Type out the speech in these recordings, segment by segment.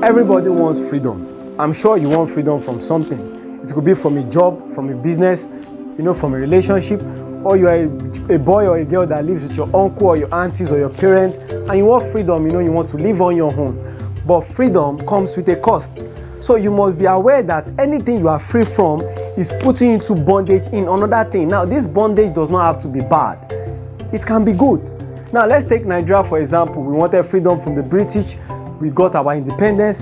Everybody wants freedom. I'm sure you want freedom from something. It could be from a job, from a business, from a relationship, or you are a boy or a girl that lives with your uncle or your aunties or your parents, and you want freedom, you want to live on your own. But freedom comes with a cost. So you must be aware that anything you are free from is putting you into bondage in another thing. Now, this bondage does not have to be bad. It can be good. Now, let's take Nigeria for example. We wanted freedom from the British. We got our independence.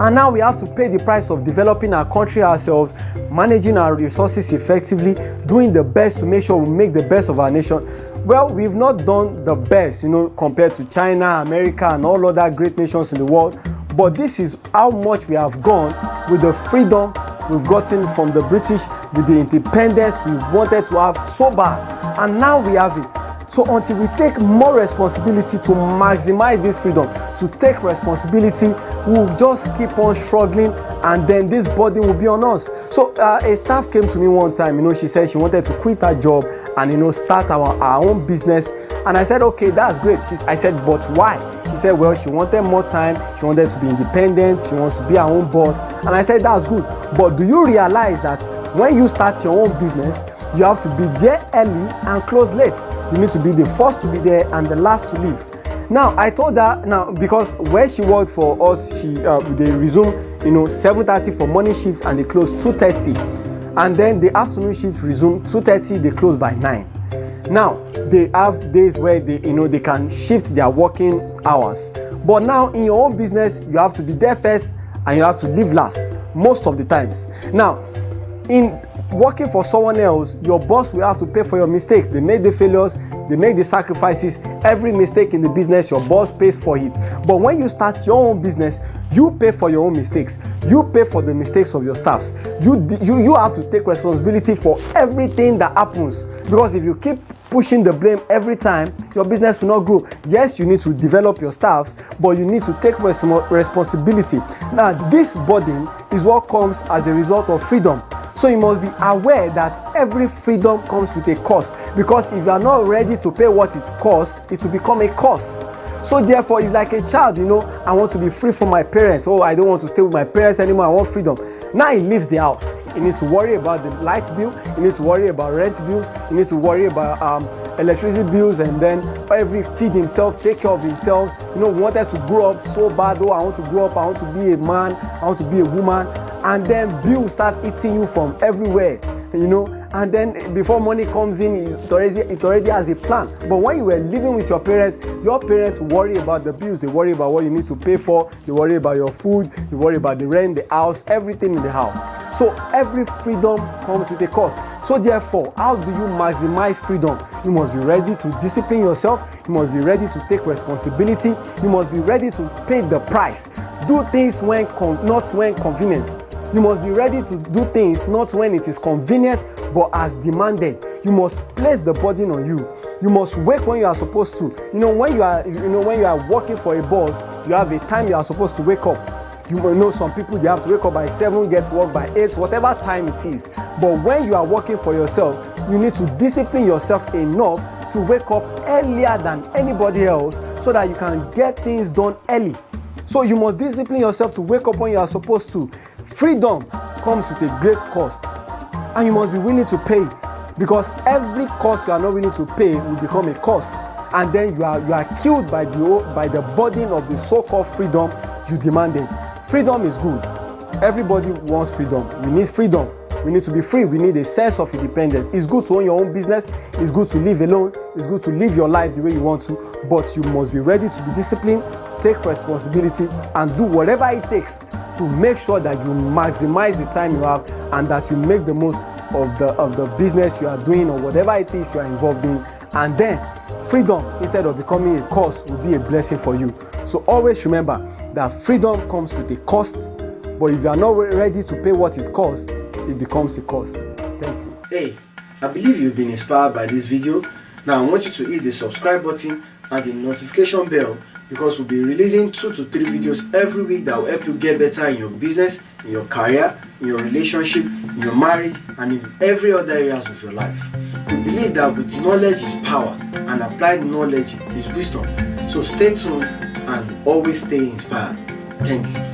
And now we have to pay the price of developing our country ourselves, managing our resources effectively, doing the best to make sure we make the best of our nation. Well, we've not done the best, compared to China, America, and all other great nations in the world. But this is how much we have gone with the freedom we've gotten from the British, with the independence we wanted to have so bad. And now we have it. So until we take more responsibility to maximize this freedom, to take responsibility, we'll just keep on struggling, and then this burden will be on us. So a staff came to me one time, she said she wanted to quit her job and start our own business. And I said, okay, that's great. I said, but why? She said, well, she wanted more time, she wanted to be independent, she wants to be her own boss. And I said, that's good. But do you realize that when you start your own business, you have to be there early and close late? You need to be the first to be there and the last to leave. Now, I told her, because where she worked for us, they resume, 7:30 for morning shifts and they close 2:30. And then the afternoon shifts resume 2:30, they close by 9. Now, they have days where they can shift their working hours. But now in your own business, you have to be there first and you have to leave last most of the times. Now, in working for someone else, your boss will have to pay for your mistakes. They make the failures, they make the sacrifices. Every mistake in the business, your boss pays for it. But when you start your own business, you pay for your own mistakes. You pay for the mistakes of your staffs. You have to take responsibility for everything that happens. Because if you keep pushing the blame every time, your business will not grow. Yes, you need to develop your staffs, but you need to take responsibility. Now, this burden is what comes as a result of freedom. So you must be aware that every freedom comes with a cost, because if you are not ready to pay what it costs, it will become a cost. So therefore, it's like a child, I want to be free from my parents. Oh, I don't want to stay with my parents anymore. I want freedom. Now he leaves the house. He needs to worry about the light bill. He needs to worry about rent bills. He needs to worry about electricity bills, and then feed himself, take care of himself. Wanted to grow up so bad. Oh, I want to grow up. I want to be a man. I want to be a woman. And then bills start eating you from everywhere, and then before money comes in, it already has a plan. But when you were living with your parents worry about the bills, they worry about what you need to pay for, they worry about your food, they worry about the rent, the house, everything in the house. So every freedom comes with a cost. So therefore, how do you maximize freedom? You must be ready to discipline yourself. You must be ready to take responsibility. You must be ready to pay the price. Do things not when convenient. You must be ready to do things not when it is convenient, but as demanded. You must place the burden on you. You must wake when you are supposed to. When you are working for a boss, you have a time you are supposed to wake up. Some people, they have to wake up by 7, get to work by 8, whatever time it is. But when you are working for yourself, you need to discipline yourself enough to wake up earlier than anybody else, so that you can get things done early. So you must discipline yourself to wake up when you are supposed to. Freedom comes with a great cost, and you must be willing to pay it, because every cost you are not willing to pay will become a cost, and then you are killed by the burden of the so-called freedom you demanded. Freedom is good. Everybody wants freedom. We need freedom. We need to be free. We need a sense of independence. It's good to own your own business. It's good to live alone. It's good to live your life the way you want to, but you must be ready to be disciplined, take responsibility, and do whatever it takes to make sure that you maximize the time you have, and that you make the most of the business you are doing, or whatever it is you are involved in. And then freedom, instead of becoming a cost, will be a blessing for you. So always remember that freedom comes with a cost, but if you are not ready to pay what it costs, it becomes a cost. Thank you. Hey, I believe you've been inspired by this video. Now I want you to hit the subscribe button and the notification bell, because we'll be releasing 2 to 3 videos every week that will help you get better in your business, in your career, in your relationship, in your marriage, and in every other areas of your life. We believe that with knowledge is power, and applied knowledge is wisdom. So stay tuned and always stay inspired. Thank you.